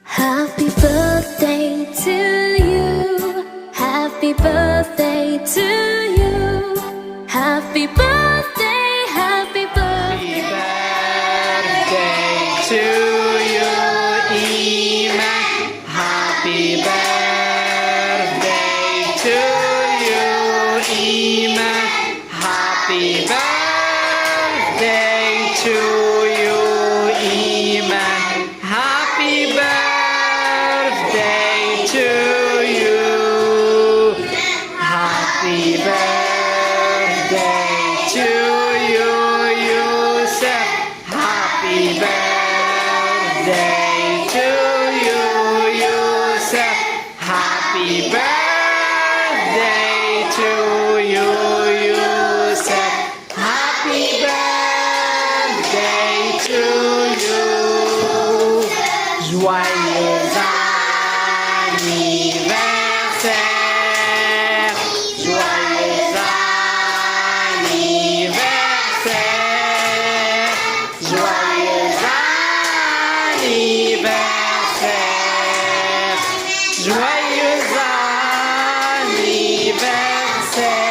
Happy birthday to you. Happy birthday to you. Happy birthday, happy birthday. Happy birthday to you, Imane. Happy birthday to you, Imane. Happy birthday to you, Imane. Happy birthday to you. Happy birthday to you, Youssef. Happy birthday to you, Youssef. Happy birthday to you, Youssef. Happy birthday to you. Joyeux anniversaire. Joyeux anniversaire. Joyeux anniversaire. Joyeux anniversaire.